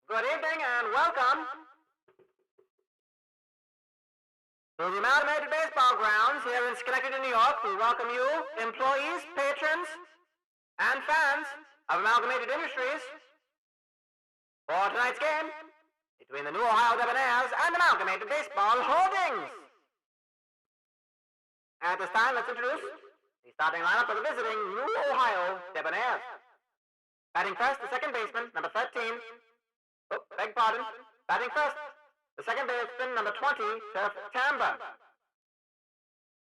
Good evening and welcome to the Amalgamated Baseball Grounds here in Schenectady, New York. We welcome you, employees, patrons, and fans of Amalgamated Industries for tonight's game between the New Ohio Debonairs and Amalgamated Baseball Holdings. At this time, let's introduce the starting lineup of the visiting New Ohio Debonairs. Batting first, the second baseman, number 13. Beg pardon. Batting first, the second baseman, number 20, Turf Tamba.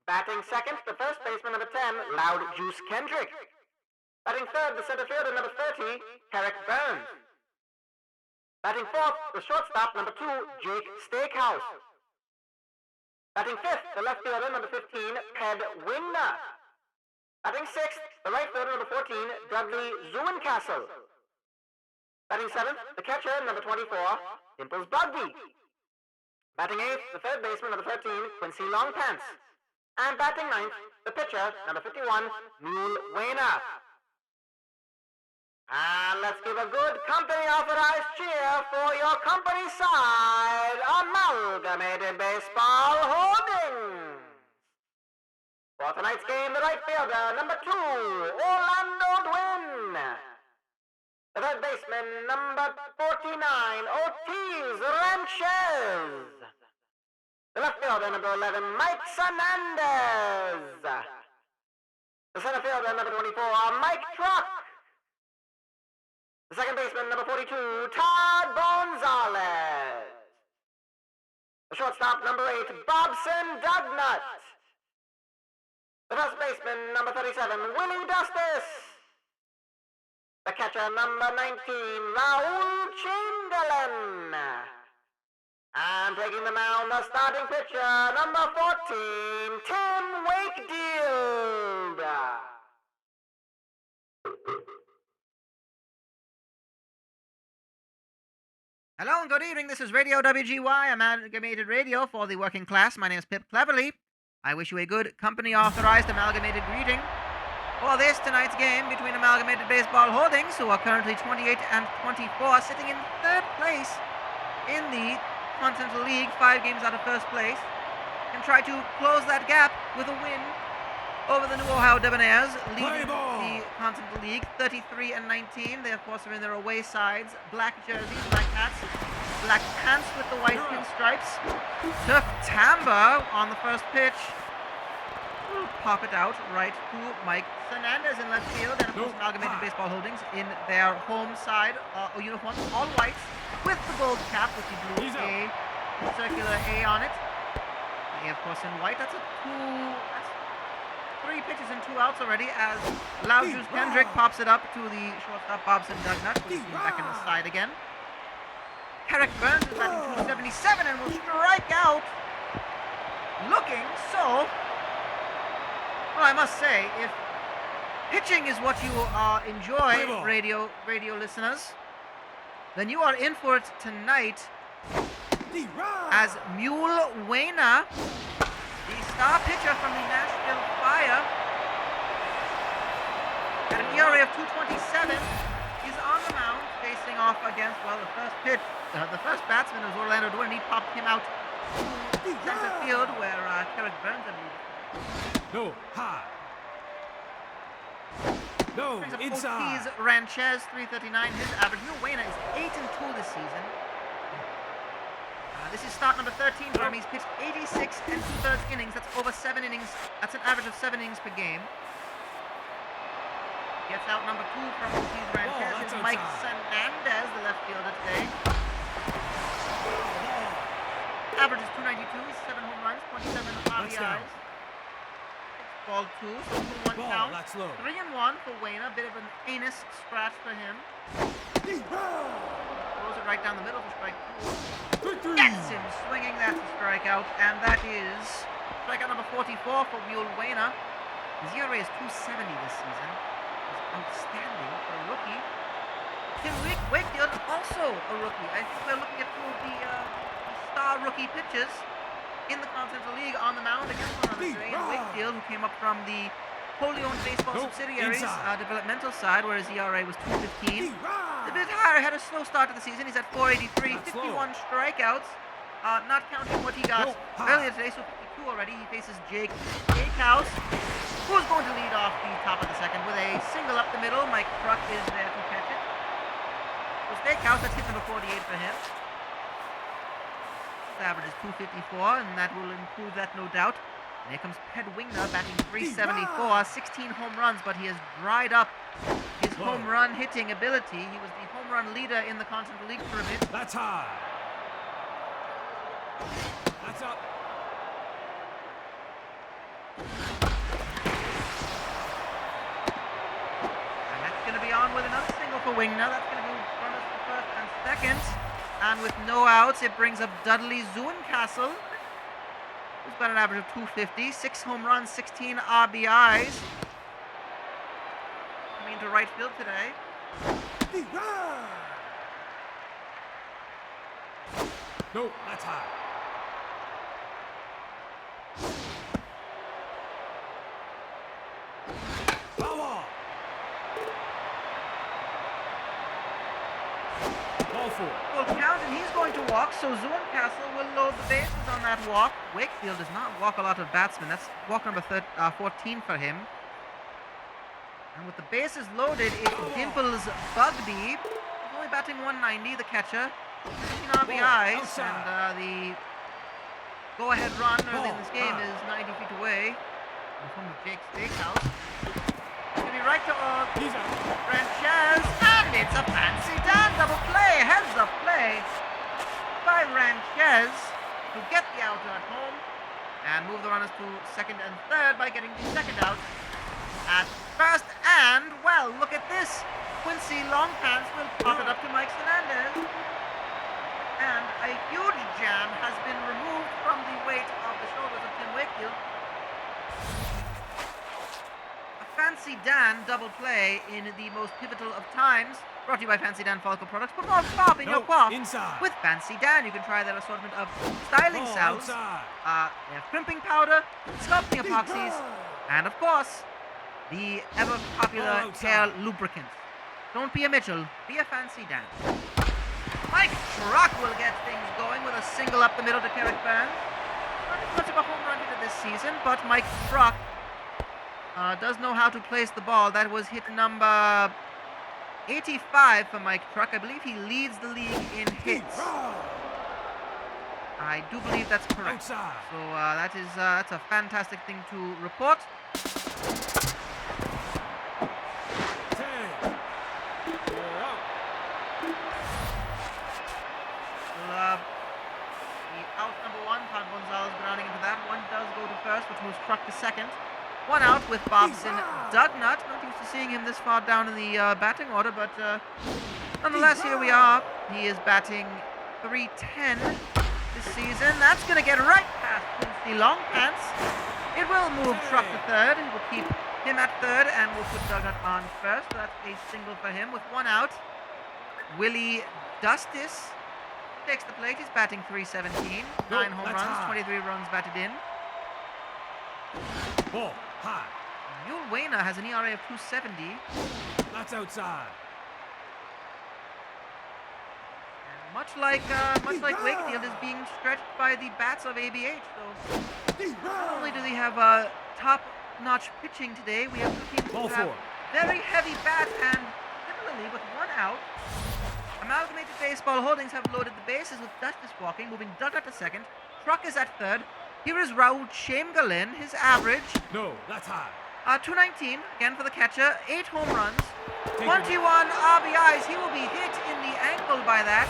Batting second, the first baseman, number 10, Loud Juice Kendrick. Batting third, the center fielder, number 30, Carrick Burns. Batting fourth, the shortstop, number 2, Jake Steakhouse. Batting fifth, the left fielder, number 15, Ped Wingner. Batting sixth, the right fielder, number 14, Dudley Zuencastle. Batting seventh, the catcher, number 24, Dimples Bugby. Batting eighth, the third baseman, number 13, Quincy Longpants. And batting ninth, the pitcher, number 51, Mule Wayner. And let's give a good company-authorized cheer for your company side, Amalgamated Baseball Holdings. For tonight's game, the right fielder, number 2, Orlando Dwin. The third baseman, number 49, Ortiz Ranchez. The left fielder, number 11, Mike Sanandez. The center fielder, number 24, Mike Truck. The second baseman, number 42, Todd Gonzalez. The shortstop, number 8, Bobson Dugnut. The first baseman, number 37, Willie Dustis. The catcher, number 19, Raul Chamberlain. And taking the mound, the starting pitcher, number 14, Tim Wakefield. Hello and good evening. This is Radio WGY, Amalgamated Radio for the working class. My name is Pip Cleverly. I wish you a good company-authorized amalgamated greeting for this tonight's game between Amalgamated Baseball Holdings, who are currently 28 and 24, sitting in third place in the Continental League, 5 games out of first place, and try to close that gap with a win over the New Ohio Debonairs, leading the Continental League 33 and 19. They, of course, are in their away sides. Black jerseys, black hats, black pants with the white pinstripes. Turf Tamba on the first pitch. We'll pop it out right to Mike Sanandez in left field. And, of course, Amalgamated Baseball Holdings in their home side uniforms, all whites, with the gold cap with the blue A, circular A on it. A, of course, in white. That's 3 pitches and 2 outs already as Loud Juice Kendrick pops it up to the shortstop Bobson Dugnut, who's back in the side again. Carrick Burns is batting 277 and will strike out. Looking so. Well, I must say, if pitching is what you enjoy, radio listeners, then you are in for it tonight as Mule Wayner, the star pitcher from the Nashville Fire, at an ERA of 2.27, is on the mound facing off against, well, the first batsman was Orlando Dwin. He popped him out to center field where Carrick Burns, I believe. No, high. No, inside. Ortiz Ranchez, 339, his average. Mule Wayner is 8-2 this season. This is start number 13 for him. He's pitched 86 and 2/3 innings. That's over 7 innings. That's an average of 7 innings per game. Gets out number 2 from Ortiz Ranchez. It's Mike Sanandez, the left fielder today. Average is 292. He's 7 home runs, 27 RBIs. Ball 2, so 2-1 count. 3-1 for Wayner. A bit of an anus scratch for him. Throws it right down the middle for strike 2. Gets him swinging. That's a strikeout, and that is strikeout number 44 for Mule Wayner. His ERA is 2.70 this season. He's outstanding for a rookie. Tim Wakefield, also a rookie. I think we're looking at 2 of the star rookie pitchers in the Continental League on the mound against one another today. Wakefield, who came up from the wholly owned baseball subsidiaries developmental side, where his ERA was 2.15. A bit higher had a slow start to the season. He's at 483, That's 51 slow. strikeouts, not counting what he got No, high. earlier today, so 52 already. He faces Jake Steakhouse, who's going to lead off the top of the second with a single up the middle. Mike Truck is there to catch it. So Steakhouse, that's hit number 48 for him. His average is 254, and that will improve that, no doubt. And here comes Ped Wingner batting 374, 16 home runs, but he has dried up his home run hitting ability. He was the home run leader in the Continental League for a bit. That's high. That's up. And that's going to be on with another single for Wingner. That's going to be runners for first and second. And with no outs, it brings up Dudley Zuencastle, who's got an average of 250, 6 home runs, 16 RBIs. Coming into right field today. No, that's high. Power. Ball four. Full count, and he's going to walk, so Zuencastle will load the bases on that walk. Wakefield does not walk a lot of batsmen. That's walk number 14 for him. And with the bases loaded, it's Dimples Bugby. He's only batting 190, the catcher. 15 RBIs, and the go-ahead run early in this game is 90 feet away. From Jake Steakhouse. It's going to be right to He's out. Ranchez, and it's a fancy Dan double play, heads up play by Ranchez to get the out at home and move the runners to second and third by getting the second out at first. And, well, look at this. Quincy Longpants will pop it up to Mike Fernandez. And a huge jam has been removed from the weight of the shoulders of Tim Wakefield. A Fancy Dan double play in the most pivotal of times. Brought to you by Fancy Dan Falco products. Put more pop in your quaff inside. with Fancy Dan. You can try their assortment of styling Ball salves. outside. They have crimping powder, sculpting epoxies, and of course, the ever popular hair lubricant. Don't be a Mitchell, be a Fancy Dan. Mike Truck will get things going with a single up the middle to Kerrick Burns. Not as much of a home run hitter this season, but Mike Truck does know how to place the ball. That was hit number 85 for Mike Truck. I believe he leads the league in hits. I do believe that's correct. Outside. So that's a fantastic thing to report. 10. You're out. Well, the out number 1, Todd Gonzalez grounding into that. One does go to first, which moves Truck to second. One out with Bobson Dugnut. Not used to seeing him this far down in the batting order, but nonetheless, here we are. He is batting .310 this season. That's going to get right past Quincy Longpants. It will move Truck to third. It will keep him at third, and we'll put Dugnut on first. So that's a single for him with one out. Willie Dustis takes the plate. He's batting .317. 9 home that's runs, high. 23 runs batted in. Ball high. Mule Wayner has an ERA of .270. That's outside. And much like Wakefield is being stretched by the bats of ABH. So not only do they have top-notch pitching today, we have two teams Ball who have four. very heavy bats, and similarly with one out, Amalgamated Baseball Holdings have loaded the bases with Dustis walking, moving Dugnut to second. Truck is at third. Here is Raul Chamberlain. His average, No, that's high. 219, again for the catcher, 8 home runs, Take 21 RBIs. He will be hit in the ankle by that.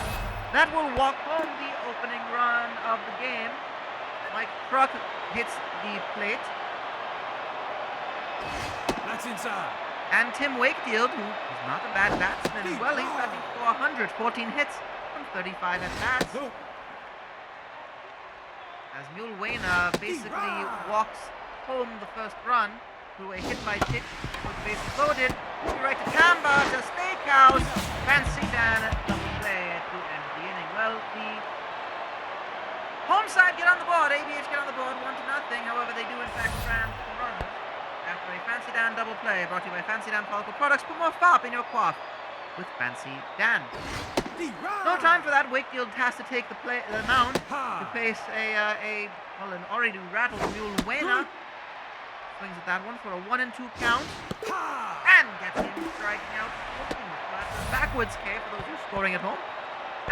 That will walk home the opening run of the game. Mike Truck hits the plate. That's inside. And Tim Wakefield, who is not a bad batsman as well, he's batting .400, 14 hits from 35 at bats. No. As Mule Wayner basically walks home the first run through a hit by pitch with the bases loaded. Right to Tamba, to Steakhouse. Fancy Dan double play to end the inning. Well, the home side get on the board. ABH get on the board 1-0. However, they do in fact strand the runners after a Fancy Dan double play brought to you by Fancy Dan Falco products. Put more fop in your quaff with Fancy Dan. The No time for that. Wakefield has to take the mound to Ha! face an already rattled Mule Wayner. Swings at that one for a 1-2 count. Ha! And gets him striking out. That's a backwards K for those who are scoring at home.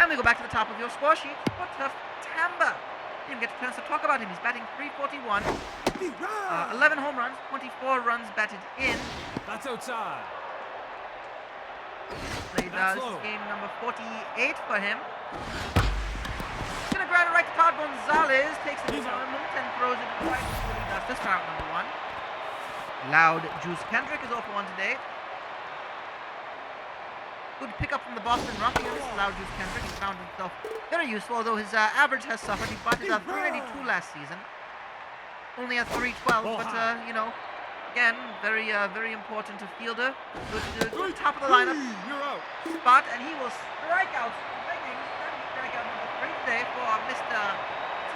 And we go back to the top of your score sheet for Tough Tamba. Didn't even get a chance to talk about him. He's batting .341. 11 home runs, 24 runs batted in. That's outside. Played That's this low. is game number 48 for him. He's going to ground it right to Todd Gonzalez. Takes it He's to out. moment and throws it right to Willie Justice for out number 1. Loud Juice Kendrick is 0 for 1 today. Good pickup from the Boston Ruffians. Loud Juice Kendrick. He found himself very useful, although his average has suffered. He batted at 392 last season. Only at 312, but you know, again, very important to fielder. Good top of the lineup You're out. spot, and he will strike out swinging. Strikeout number 3 today for Mr.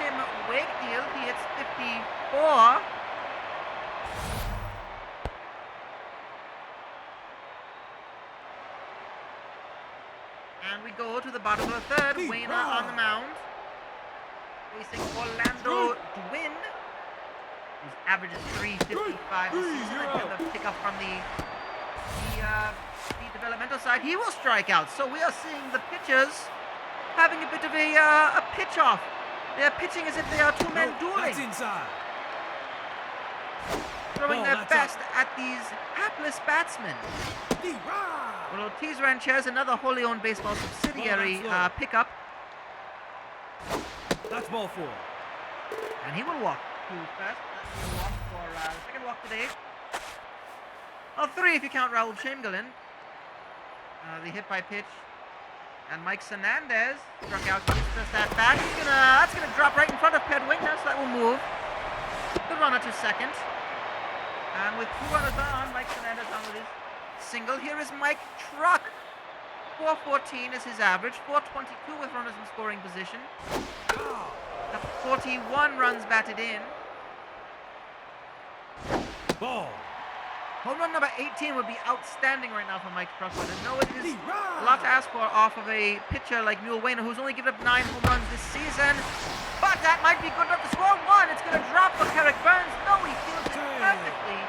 Tim Wakefield. He hits 54. And we go to the bottom of the third. Wayner on the mound, facing Orlando Dwin, whose average is .355 this season. And the pickup from the developmental side, he will strike out. So we are seeing the pitchers having a bit of a pitch off. They're pitching as if they are two men That's dueling, inside. throwing Ball, their that's best at these hapless batsmen. The Well, Ortiz Ranchez, another wholly owned baseball subsidiary Ball, that's low. pickup, That's ball 4. and he will walk to first. That's a walk for second walk today. Well, 3 if you count Raul Chamberlain. The hit by pitch, and Mike Hernandez struck out his first at bat. That's gonna drop right in front of Ped Wigner, so that will move. Good runner to second, and with 2 runners on, Mike Hernandez on with his single. Here is Mike Truck. 414 is his average. 422 with runners in scoring position. That's 41 runs batted in. Ball. Home run number 18 would be outstanding right now for Mike Truck, but I know it is a lot to ask for off of a pitcher like Mule Wayner, who's only given up 9 home runs this season. But that might be good enough to score 1. It's going to drop for Carrick Burns. No, he fields it perfectly.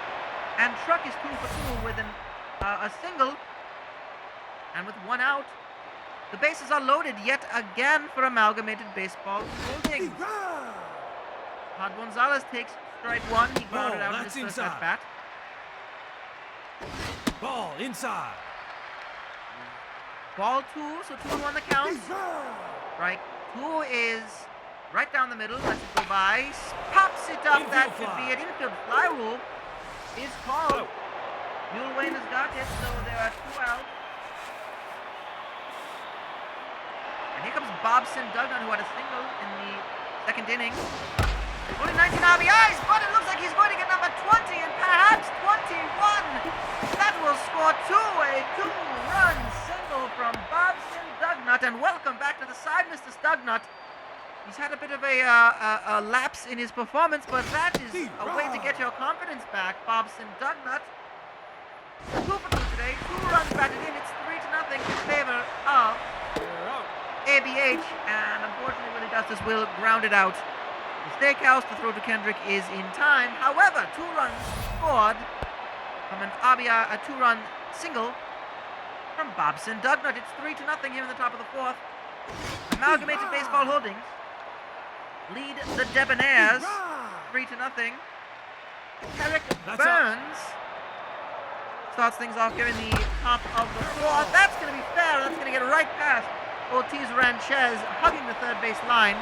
And Truck is 2 for 2 with a single. And with 1 out, the bases are loaded yet again for Amalgamated Baseball Holdings. Todd Gonzalez takes strike 1. He grounded out in his that's first at inside. bat. Ball inside. Ball 2, so 2 on the count. Strike 2 is right down the middle. Lets it go by. Pops it up. Infield That could fly. be it. Infield fly rule is called. Out. Mule Wayne has got it, so there are 2 out. And here comes Bobson Duggan, who had a single in the second inning. Only 19 RBIs, but it looks like he's going to get number 20 and perhaps 21. That will score 2, a 2-run single from Bobson Dugnut. And welcome back to the side, Mr. Stugnut. He's had a bit of a lapse in his performance, but that is a way to get your confidence back, Bobson Dugnut. 2 for 2 today, 2 runs batted in. It's 3-0 in favor of You're out. ABH, and unfortunately Willie Justice will ground it out. The Steakhouse, the throw to Kendrick is in time. However, 2 runs scored from an RBI, a 2-run single from Bobson Dugnut. It's 3-0 here in the top of the 4th. Amalgamated Baseball Holdings lead the Debonairs 3-0. Eric That's Burns starts things off here in the top of the 4th. That's going to be fair. That's going to get right past Ortiz Ranchez, hugging the third base line.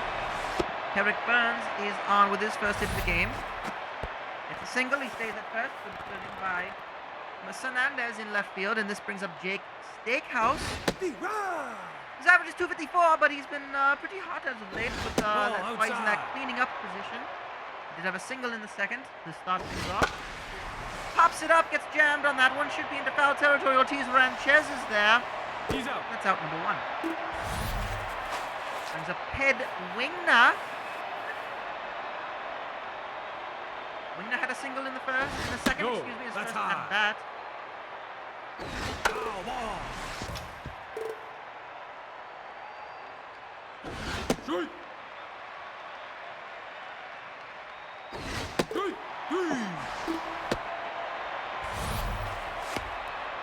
Eric Burns is on with his first hit of the game. It's a single. He stays at first. Good fielding by Hernandez in left field, and this brings up Jake Steakhouse. His average is 254, but he's been pretty hot as of late. But that's why he's in that outside. cleaning up position. He did have a single in the second to start things off. Pops it up, gets jammed on that one. Should be into foul territory. Ortiz Ranchez is there. He's out. That's out number 1. Brings up Ped Wigner. Wigner had a single in the second, No, excuse me, his that's first high. at bat. Foul ball. Strike. Strike. Three.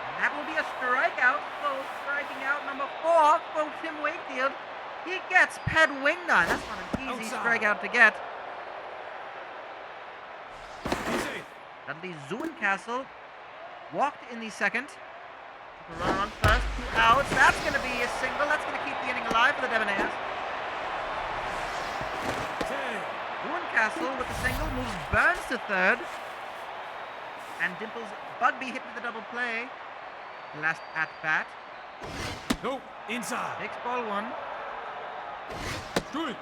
And that will be a strikeout. So striking out number 4 for Tim Wakefield. He gets Ped Winged on. That's not an easy Outside. strikeout to get. He's safe. Dudley Zuencastle walked in the second. Took a runner on first, 2 outs. That's going to be a single. That's going to keep the inning alive for the Debonairs. 10. Zuencastle with the single moves Burns to third. And Dimples Bugby hit with the double play. Last at bat. No. Inside. Takes ball 1. Strike.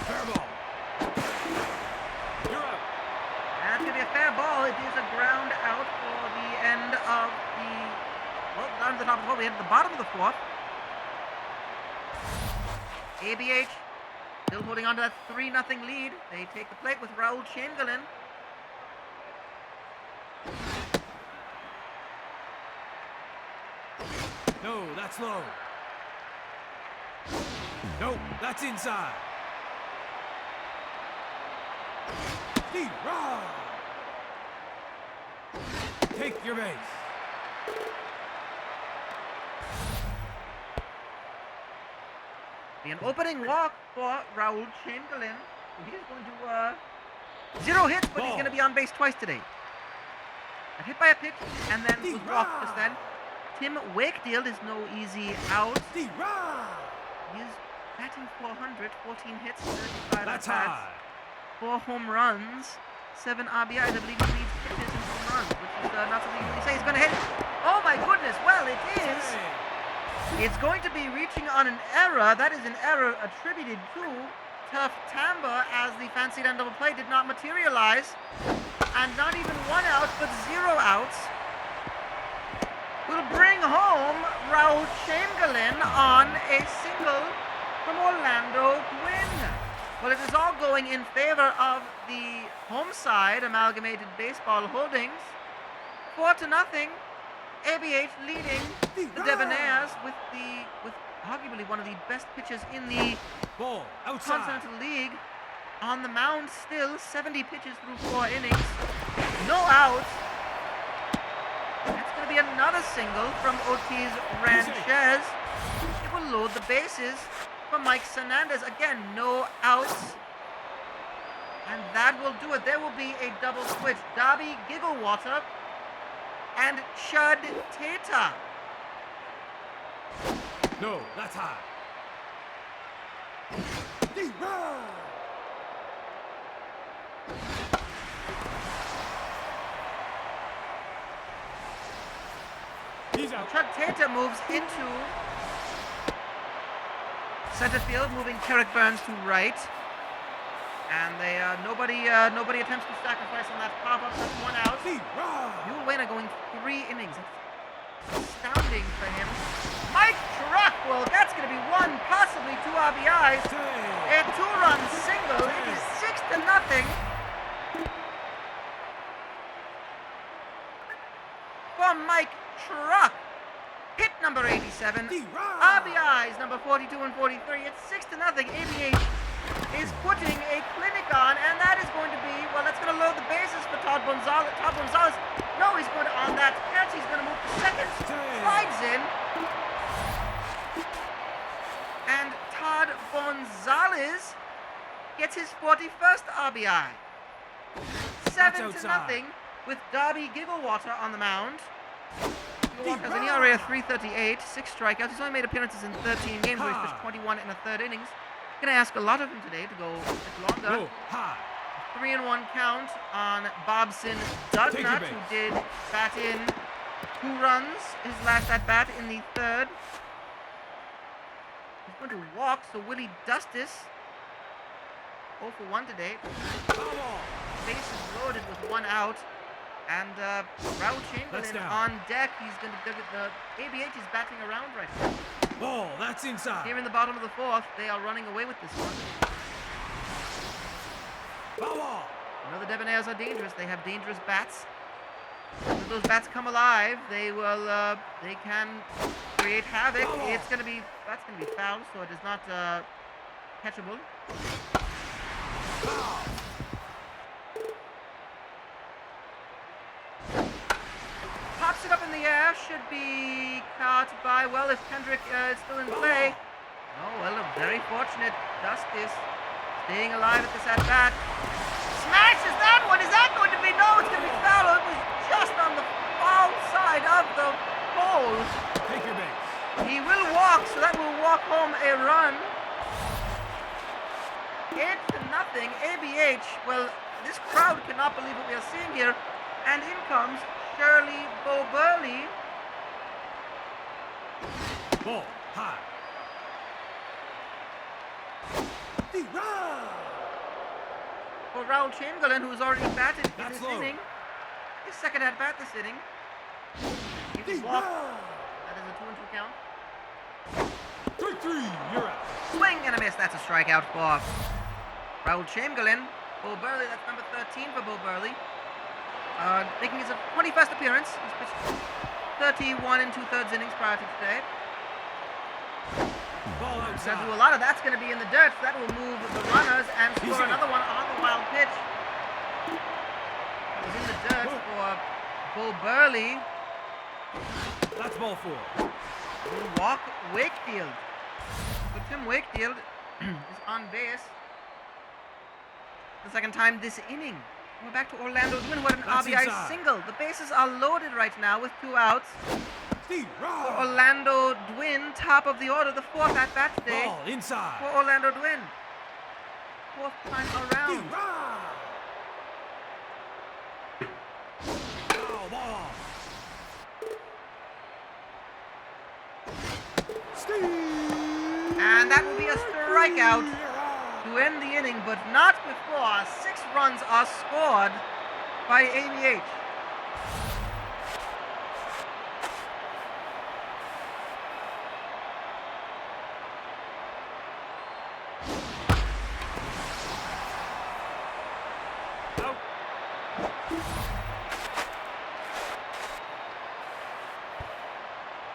Fair ball. You're out. That's going to be a fair ball. It is a ground out for the end of the... Well, down to the top of the 4th. We head to the bottom of the 4th. ABH still holding on to that 3-0 lead. They take the plate with Raul Chamberlain. No, that's low. No, that's inside. D-Rod. Take your base. Be an opening walk for Raul Chamberlain. He's going to 0 hits, but he's Ball. going to be on base twice today. Got hit by a pitch and then was walked just then. Tim Wakefield is no easy out. D-Rod. He's batting 400, 14 hits, 35 That's at-bats, high. 4 home runs, 7 RBIs. I believe he leads pitches in home runs, which is not something you really say he's going to hit. Oh my goodness, well it is. It's going to be reaching on an error. That is an error attributed to Turf Tamber, as the fancied end double play did not materialize. And not even 1 out, but 0 outs. Will bring home Raul Chamberlain on a single from Orlando Gwynn. Well, it is all going in favor of the home side, Amalgamated Baseball Holdings. 4-0. ABH leading the Debonairs with arguably one of the best pitchers in the Ball outside. Continental League. On the mound still, 70 pitches through 4 innings. No outs. That's going to be another single from Ortiz Ranchez. It will load the bases for Mike Hernandez. Again, no outs. And that will do it. There will be a double switch. Darby Gigglewater and Chud Tata. No, that's high. D-Rod. He's out. Chud Tata moves into center field, moving Carrick Burns to right. And they nobody attempts to sacrifice on that pop-up. That's 1 out. D-Rod. Yul Wayner going 3 innings. That's astounding for him. Mike Truckwell, that's going to be 1, possibly 2 RBIs. A 2-run single. It is 6-0. For Mike Truck. Hit number 87. RBIs number 42 and 43. It's 6-0. ABH is putting a clinic on, and that is going to be, well, that's going to load the bases for Todd Gonzalez. No, he's going to, on that catch, he's going to move to second. Slides in. And Todd Gonzalez gets his 41st RBI. 7-0 with Darby Gigglewater on the mound. Gigglewater has an ERA of 3.38, 6 strikeouts. He's only made appearances in 13 games, where he's pitched 21 in the 3rd innings. Going to ask a lot of him today to go a bit longer. 3-1 count on Bobson Dugnut, who did bat in 2 runs his last at bat in the 3rd. He's going to walk, so Willie Dustis 0 for 1 today. Bases loaded with 1 out. And Raul Chamberlain on deck. He's going to give it the ABH is batting around right now. Ball, that's inside. Here in the bottom of the 4th, they are running away with this one. Ball. You know the Debonairs are dangerous. They have dangerous bats. If those bats come alive, they will. They can create havoc. That's gonna be foul, so it is not catchable. Pops it up in the air. Should be caught by, well, if Kendrick is still in play. Oh, well, very fortunate. Justice staying alive at this at bat. Smashes that one. Is that going to be? No, it's going to be foul. It was just on the foul side of the pole. Take your base. He will walk, so that will walk home a run. 8-0. ABH. Well, this crowd cannot believe what we are seeing here. And in comes Shirley Boburley. Ball high. For Raul Chamberlain, who's already batted in That's this low. inning. His second at bat this inning. He was walked. That is a 2-2 count. 3-3. You're out. Swing and a miss. That's a strikeout for Raul Chamberlain. Bo Burley, that's number 13 for Bo Burley. Making his 21st appearance. He's pitched 31 2/3 innings prior to today. Ball Gonna outside. do a lot of that's going to be in the dirt, so that will move the runners and He's score in. another one on the wild pitch. That was in the dirt for Bo Burley. That's ball 4. Will walk Wakefield. So Tim Wakefield is on base. The second time this inning. We're back to Orlando Dwin, who had an That's RBI inside. single. The bases are loaded right now with 2 outs. For Orlando Dwin, top of the order, the 4th at bat today. Ball inside. For Orlando Dwin. 4th time around. Foul ball. And that will be a strikeout to end the inning, but not before 6 runs are scored by ABH. Out.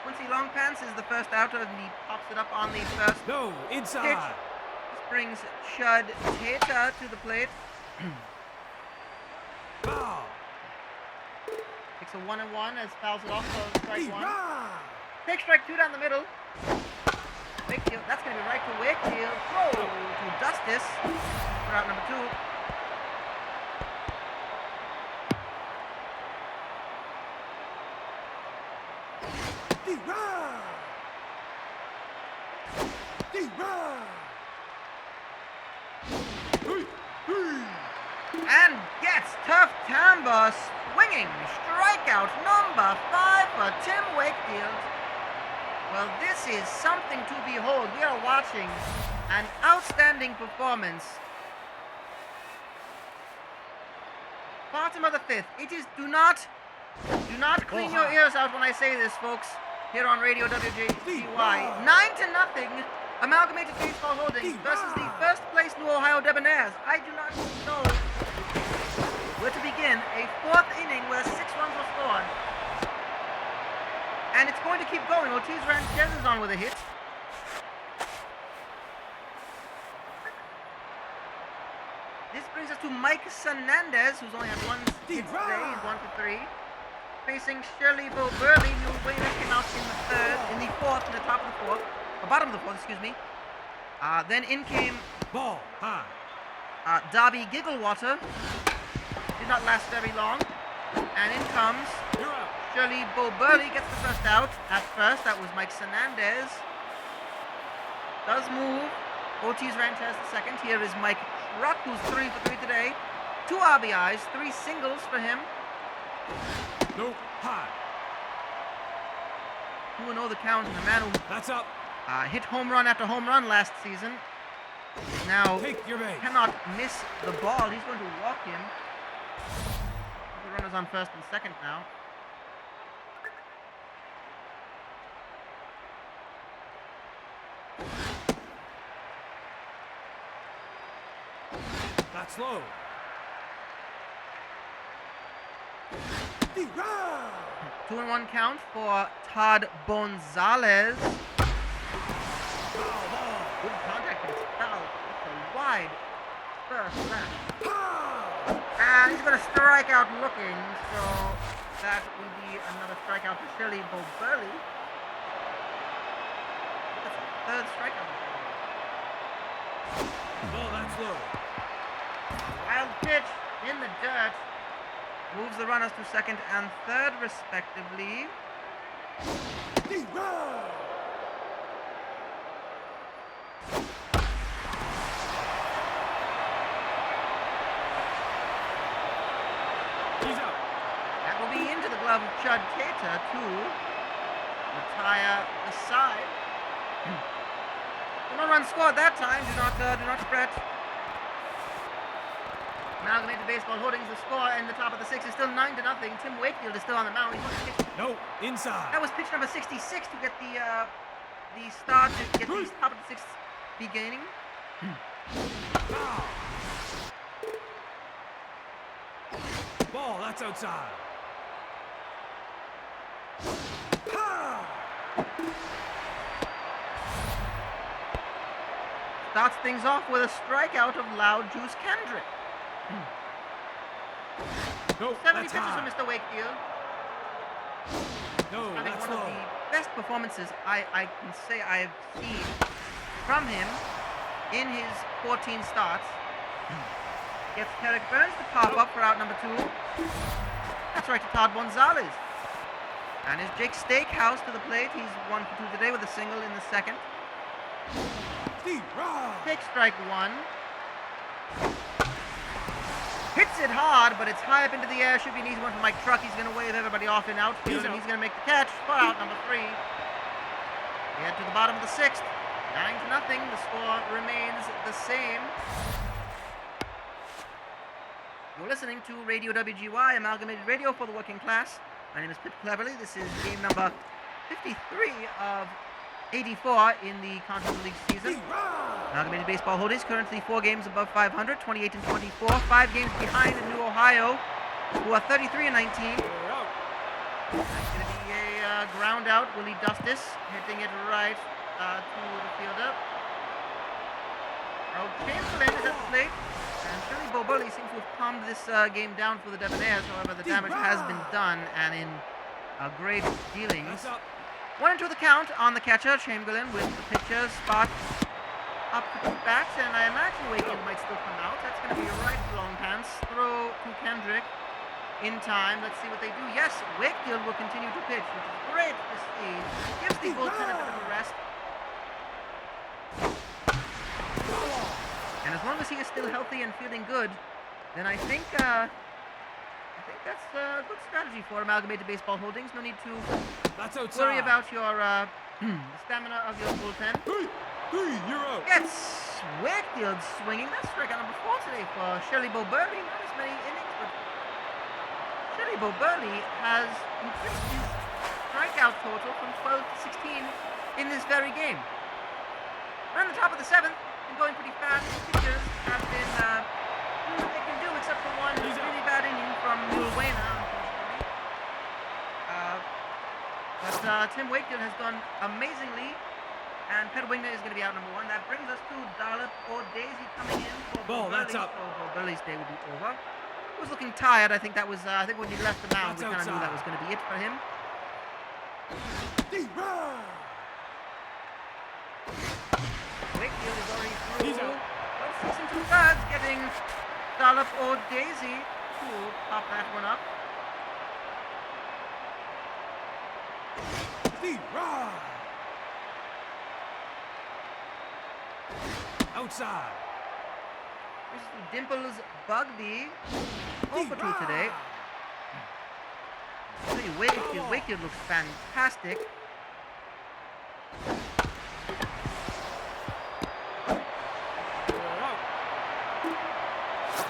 Quincy Longpants is the first outer, and he pops it up on the first No, pitch. inside. This brings Shud Tater to the plate. Foul. Takes a 1-1 as fouls it off for strike 1. Right. Take strike 2 down the middle. Wakefield, that's going to be right to Wakefield. Throw to Justice for out number 2. And gets tough timber swinging. Strikeout number 5 for Tim Wakefield. Well, this is something to behold. We are watching an outstanding performance. Bottom of the 5th. It is do not clean your ears out when I say this, folks. Here on Radio WJGY. 9-0. Amalgamated Baseball Holdings versus the first place New Ohio Debonairs. I do not know where to begin. A 4th inning where 6 runs were scored. And it's going to keep going. Ortiz Ranchez is on with a hit. This brings us to Mike Sanandez, who's only had 1 hit today. He's 1 for 3. Facing Shirley Boburley, New Wayner came out in the 4th, in the top of the 4th. Bottom of the 4th, excuse me. Then in came Ball high. Darby Gigglewater. Did not last very long. And in comes You're out. Shirley Boburley, gets the first out. At first, that was Mike Sanandez. Does move. Ortiz Ranchez the second. Here is Mike Truck, who's 3 for 3 today. 2 RBIs, 3 singles for him. No, high. 2-0 the count, and the man who That's up. hit home run after home run last season now Take your base. cannot miss the ball. He's going to walk him. The runner's on first and second now. That's low. Run! 2-1 count for Todd Gonzalez. Foul ball. Good contact, but it's foul. It's a wide first smash. Pow! And he's going to strike out looking, so that will be another strikeout for Shelley Boburley. That's a third strikeout. Ball that's low. Wild pitch in the dirt. Moves the runners to second and third, respectively. Run! He's out. That will be into the glove of Chud Tater to retire the side. No run scored that time. Do not fret. Amalgamated Baseball Holdings, the score in the top of the sixth is still 9-0. Tim Wakefield is still on the mound. He's going to pitch. No, inside. That was pitch number 66 to get the start to get the top of the sixth beginning. Foul. Ball that's outside. Pow! Starts things off with a strikeout of Loud Juice Kendrick. No, 70 that's pitches high. for Mr. Wakefield. No, I think that's one of low. the best performances I can say I have seen from him in his 14 starts. Gets Derek Burns to pop up for out number 2. That's right to Todd Gonzalez. And is Jake Steakhouse to the plate. He's 1 for 2 today with a single in the second. Run! Take strike 1. Hits it hard, but it's high up into the air. Should be an easy one for Mike Truck. He's going to wave everybody off in outfield, and he's going to make the catch for out number 3. We head to the bottom of the sixth. 9-0. The score remains the same. You're listening to Radio WGY, Amalgamated Radio for the working class. My name is Pip Cleverly. This is game number 53 of 84 in the Continental League season. Amalgamated Baseball Holdings currently 4 games above 500, 28-24, 5 games behind in New Ohio, who are 33-19. That's going to be a ground out. Willie Dustis hitting it right to the fielder. Chamberlain is at the plate, and Shelley Boburley seems to have calmed this game down for the Debonairs. However, the damage has been done, and in great dealings. 1-2 the count on the catcher. Chamberlain with the pitcher spot up to the bats, and I imagine Wakefield might still come out. That's going to be a right long pants throw to Kendrick in time. Let's see what they do. Yes, Wakefield will continue to pitch, which is great to see. Gives the bullpen a bit of a rest. And as long as he is still healthy and feeling good, then I think that's a good strategy for Amalgamated Baseball Holdings. No need to worry about your stamina of your bullpen. You're out. Gets Wakefield swinging. That's strikeout number 4 today for Shelley Boburley. Not as many innings, but Shelley Boburley has increased his strikeout total from 12 to 16 in this very game. We're on the top of the 7th and going pretty fast. The pitchers have been doing what they can do, except for one really bad inning from Mulwena, unfortunately. But Tim Wakefield has done amazingly. And Pet Wingner is going to be out number 1. That brings us to Dollop or Daisy coming in for Ball, that's up. So Burley's day will be over. He was looking tired. I think that was. I think when he left the mound, we kind of knew that was going to be it for him. Wakefield is already through. He's out. 6 2/3, getting Dollop or Daisy to pop that one up. Outside. This is Dimples Bugby. 0 for 2 today. I tell you, Wakefield looks fantastic.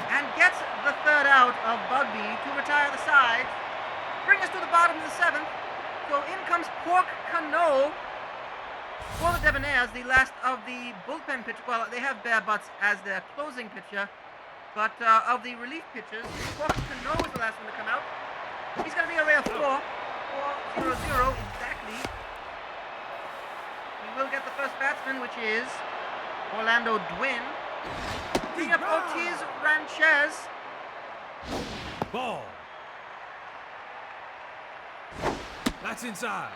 And gets the third out of Bugby to retire the side. Bring us to the bottom of the 7th. So in comes Pork Cano for the Debonairs, the last of the bullpen pitch. Well, they have Bear Butts as their closing pitcher, but of the relief pitchers, Pork Cano is the last one to come out. He's going to be a Orlando Dwin. Bring up Ortiz Ranchez. Ball. That's inside.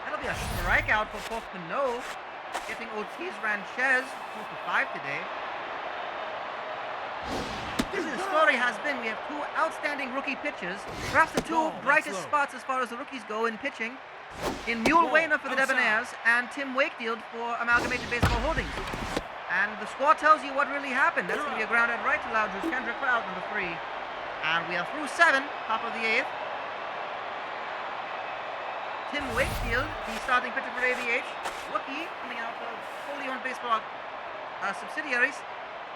That'll be a strikeout for Pip Cleverly. Getting Ortiz Ranchez 2 for 5 today. The story has been we have two outstanding rookie pitchers, perhaps the two brightest spots as far as the rookies go in pitching, in Mule Wayner for the Debonairs and Tim Wakefield for Amalgamated Baseball Holdings. And the score tells you what really happened. That's going to be a grounded right to loud Juice Kendrick for out number 3. And we are through 7, top of the 8th. Tim Wakefield, the starting pitcher for ABH, rookie coming out of wholly owned baseball subsidiaries,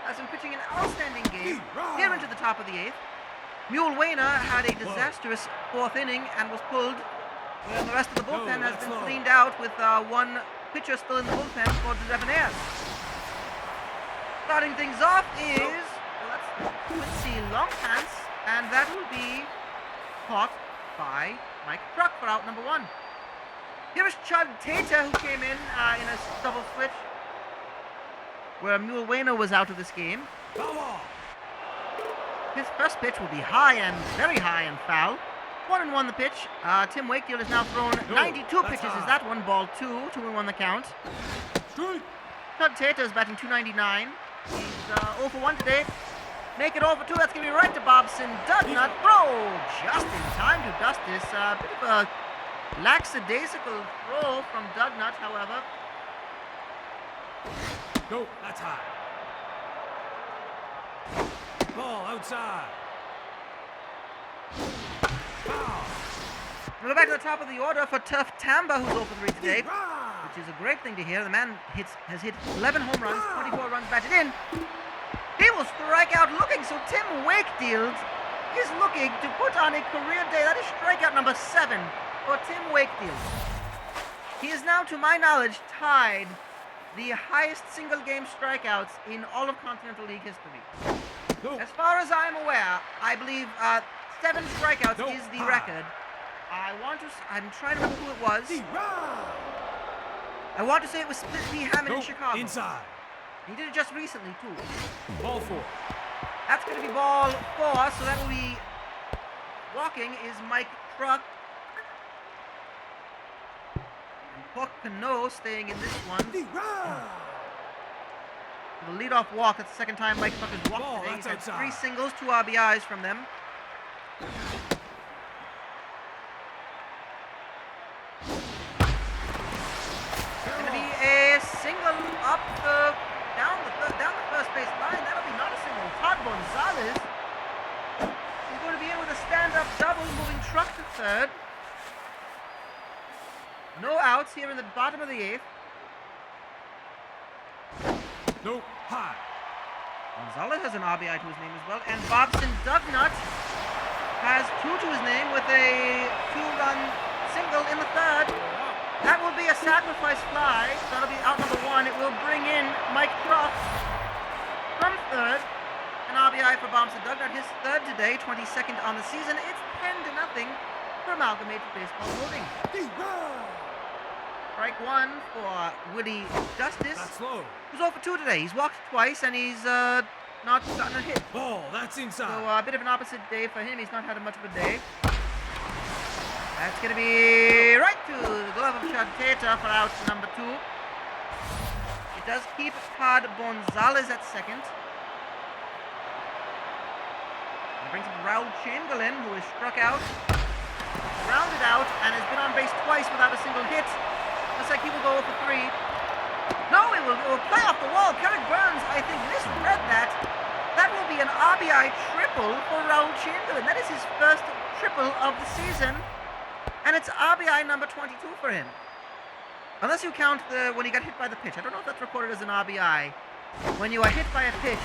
has been pitching an outstanding game here into the top of the 8th. Mule Wayner had a disastrous 4th inning and was pulled, while the rest of the bullpen has been cleaned out with one pitcher still in the bullpen for the Debonairs. Starting things off is, let's see, Long Pants, and that will be caught by Mike Truck for out number 1. Here is Chud Tater, who came in a double switch, where Mule Wayner was out of this game. His first pitch will be high and very high and foul. 1-1 the pitch. Tim Wakefield has now thrown 92 pitches. Is that one ball 2? 2-1 the count. Chud Tater is batting 299. He's 0 for 1 today. Make it 0 for 2. That's going to be right to Bobson. Dugnut throw just in time to dust this. Bit of a lackadaisical throw from Dugnut, however. No, that's high. Ball outside. Foul. We'll go back to the top of the order for Tough Tamba, who's 0 for 3 today, which is a great thing to hear. The man has hit 11 home runs, 24 runs batted in. He will strike out looking, so Tim Wakefield is looking to put on a career day. That is strikeout number 7 for Tim Wakefield. He is now, to my knowledge, tied the highest single-game strikeouts in all of Continental League history. As far as I'm aware, I believe 7 strikeouts is the record. I'm trying to remember who it was. I want to say it was Split V. Hammond in Chicago. Inside. He did it just recently, too. Ball 4. That's going to be ball 4, so that will be walking is Mike Truck. And Pip Cleverly staying in this one. The leadoff walk. That's the second time Mike Truck has walked today. He's had 3 singles, 2 RBIs from them. Going to be a single up down the first base line. That'll be not a single. Todd Gonzalez is going to be in with a stand-up double, moving Truck to third. No outs here in the bottom of the 8th. No, high. Gonzalez has an RBI to his name as well, and Bobson Dugnut has 2 to his name with a 2-run single in the 3rd. That will be a sacrifice fly. That'll be out number 1. It will bring in Mike Truck from 3rd. An RBI for Bobson Dugnut, his 3rd today, 22nd on the season. It's 10-0 for Amalgamated Baseball Holdings. Strike 1 for Woody Justice, who's 0 for 2 today. He's walked twice and he's not gotten a hit. Ball, that's inside. So a bit of an opposite day for him. He's not had much of a day. That's going to be right to the glove of Chud Tater for out number 2. It does keep Todd Gonzalez at second. It brings up Raul Chamberlain, who is struck out, grounded out, and has been on base twice without a single hit. Looks like he will go for 3. No, it will play off the wall. Kerrick Burns, I think, misread that. That will be an RBI triple for Raul Chamberlain. That is his first triple of the season. And it's RBI number 22 for him. Unless you count when he got hit by the pitch. I don't know if that's recorded as an RBI. When you are hit by a pitch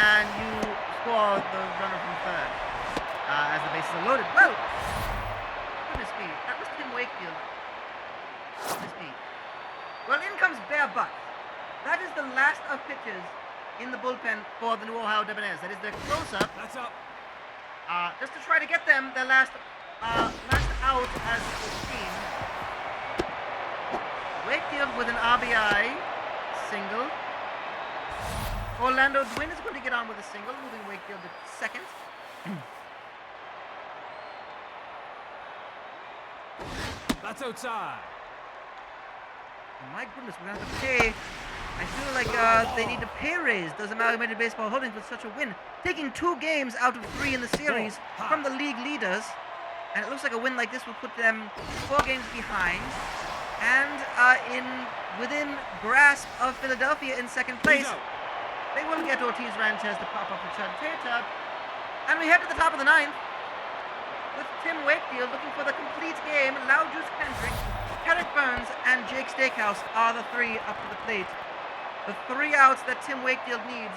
and you score the runner from 3rd as the bases are loaded. Well, goodness me, that was Tim Wakefield. Goodness me. Well, in comes Bear Buck. That is the last of pitches in the bullpen for the New Ohio Debonairs. That is their close-up. That's up. just to try to get them their last out as a team. Wakefield with an RBI single. Orlando Dwin is going to get on with a single, moving Wakefield to second. That's outside. Oh my goodness, we're going to have to pay. I feel like they need to pay raise those Amalgamated Baseball Holdings with such a win. Taking 2 games out of 3 in the series from the league leaders. And it looks like a win like this will put them 4 games behind. And within grasp of Philadelphia in second place. They will get Ortiz Ranchez to pop up for Chad Tater. And we head to the top of the 9th with Tim Wakefield looking for the complete game. Loud Juice Kendrick, Eric Burns, and Jake Stakehouse are the 3 up to the plate. The 3 outs that Tim Wakefield needs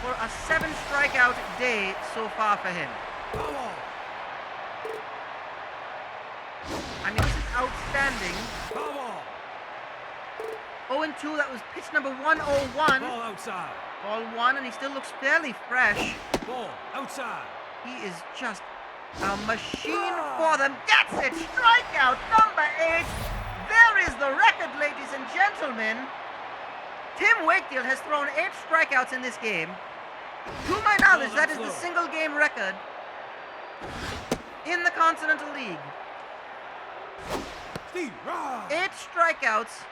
for a 7 strikeout day so far for him. I mean, this is outstanding. 0-2, that was pitch number 101. Ball outside. Ball 1, and he still looks fairly fresh. Ball outside. He is just a machine for them. Gets it! Strikeout number 8. There is the record, ladies and gentlemen. Tim Wakefield has thrown 8 strikeouts in this game. To my knowledge, that is the single game record in the Continental League. 8 strikeouts.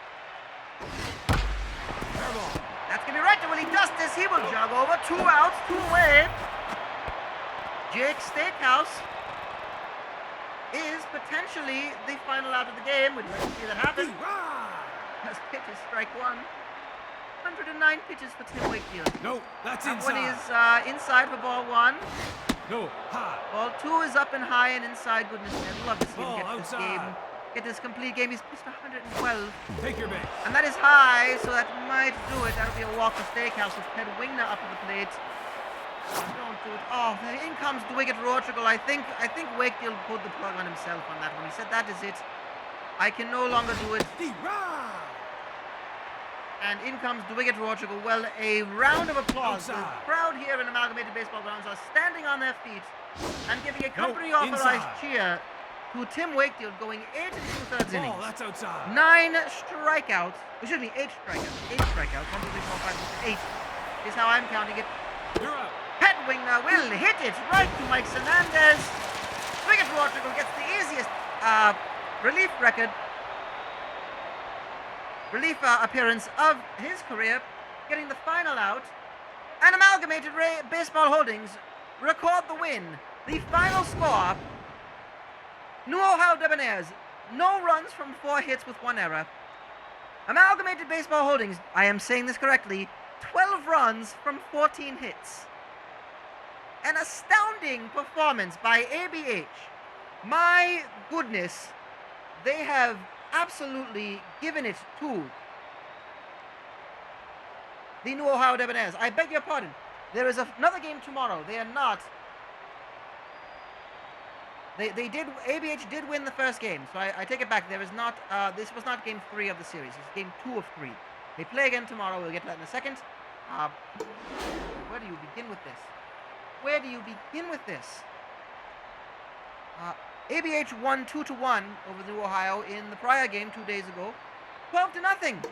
That's going to be right to Willie Justice. He will jog over. 2 outs, 2 away. Jake Stakehouse is potentially the final out of the game. We'd like to see that happen. As pitches strike 1. 109 pitches for Tim Wakefield. No, that's that inside. one is inside for ball 1. No, high. Ball 2 is up and high and inside. Goodness me, I'd love to see him Ball get this outside. game. Get this complete game. He's pitched 112. Take your base. And that is high, so that might do it. That'll be a walk for Stakehouse with Ted Wingner up at the plate. Don't do it. Oh, in comes Dwiggett Rotrigal. I think Wakefield pulled the plug on himself on that one. He said, that is it. I can no longer do it. And in comes Dwiggett Rotrigal. Well, a round of applause. The crowd here in Amalgamated Baseball Grounds are standing on their feet and giving a company-authorized cheer to Tim Wakefield, going 8 2/3 innings. Oh, that's outside. 9 strikeouts. Excuse me, 8 strikeouts. 8 strikeouts. 1, 2, 3, 4, 5, 6, 8 is how I'm counting it. You're out. Pat Wingner will hit it right to Mike Hernandez. Dwiggett Rotrigal gets the easiest relief appearance of his career, getting the final out. And Amalgamated Baseball Holdings record the win. The final score: New Ohio Debonairs, no runs from 4 hits with 1 error. Amalgamated Baseball Holdings, I am saying this correctly, 12 runs from 14 hits. An astounding performance by ABH. My goodness, they have absolutely given it to the New Ohio Debonairs. I beg your pardon. There is another game tomorrow. They are not. ABH did win the first game, so I take it back. There is not, this was not game 3 of the series. It's game 2 of 3. They play again tomorrow. We'll get to that in a second. Where do you begin with this? Where do you begin with this? ABH won 2-1 over New Ohio in the prior game 2 days ago. 12-0.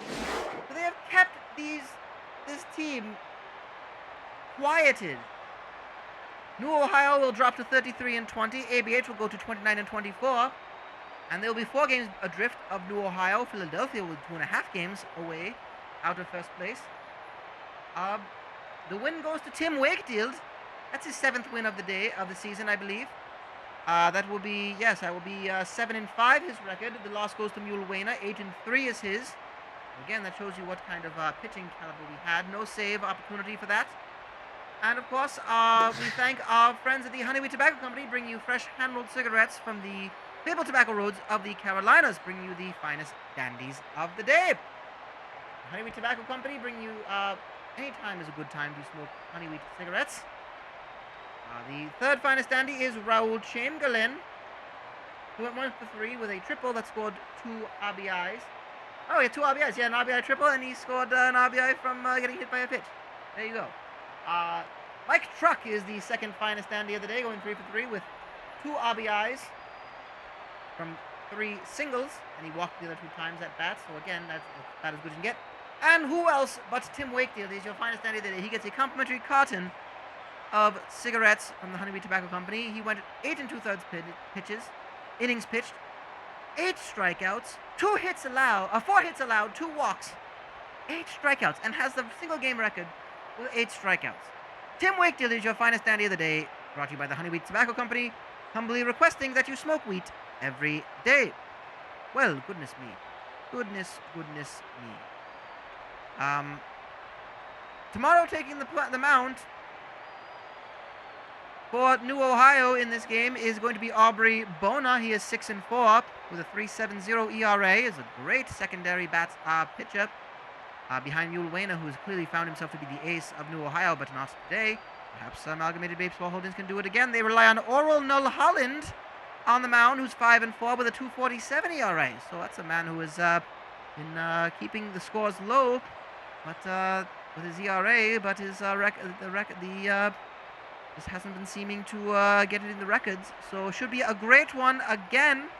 So they have kept this team quieted. New Ohio will drop to 33-20. ABH will go to 29-24. And there will be 4 games adrift of New Ohio. Philadelphia with 2.5 games away out of first place. The win goes to Tim Wakefield. That's his 7th win of the season, I believe. That will be 7-5 his record. The loss goes to Mule Wayner. 8-3 is his. Again, that shows you what kind of pitching caliber we had. No save opportunity for that. And of course, we thank our friends at the Honeywell Tobacco Company, bring you fresh hand-rolled cigarettes from the Maple Tobacco Roads of the Carolinas, bring you the finest dandies of the day. The Honeywell Tobacco Company bring you, any time is a good time to smoke Honeywell cigarettes. The 3rd finest dandy is Raul Chamberlain, who went 1 for 3 with a triple that scored 2 RBIs. Oh, yeah, 2 RBIs. Yeah, an RBI triple, and he scored an RBI from getting hit by a pitch. There you go. Mike Truck is the second finest dandy of the day, going 3 for 3 with 2 RBIs from 3 singles, and he walked the other 2 times at bat. So again, that's about as good as you can get. And who else but Tim Wakefield is your finest dandy of the day? He gets a complimentary carton of cigarettes from the Honeybee Tobacco Company. He went 8 2/3 innings pitched, 8 strikeouts, 4 hits allowed, 2 walks, 8 strikeouts, and has the single game record with 8 strikeouts. Tim Wakefield is your finest dandy of the day, brought to you by the Honeybee Tobacco Company, humbly requesting that you smoke wheat every day. Well, goodness me. Goodness me. Tomorrow taking the mound for New Ohio in this game is going to be Aubrey Bona. He is 6-4 with a 3.70 ERA. Is a great secondary pitcher behind Mule Wayner, who has clearly found himself to be the ace of New Ohio, but not today. Perhaps Amalgamated Baseball Holdings can do it again. They rely on Oral Mulholland on the mound, who's 5-4 with a 2.47 ERA. So that's a man who has been keeping the scores low, but with his ERA, but his just hasn't been seeming to get it in the records. So should be a great one again.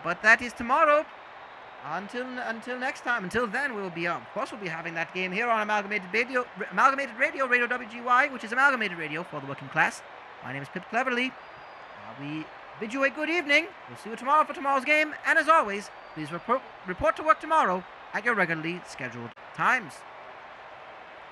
But that is tomorrow. Until next time. Until then, we'll be having that game here on Amalgamated Radio, Radio WGY, which is Amalgamated Radio for the working class. My name is Pip Cleverly. We bid you a good evening. We'll see you tomorrow for tomorrow's game. And as always, please report to work tomorrow at your regularly scheduled times.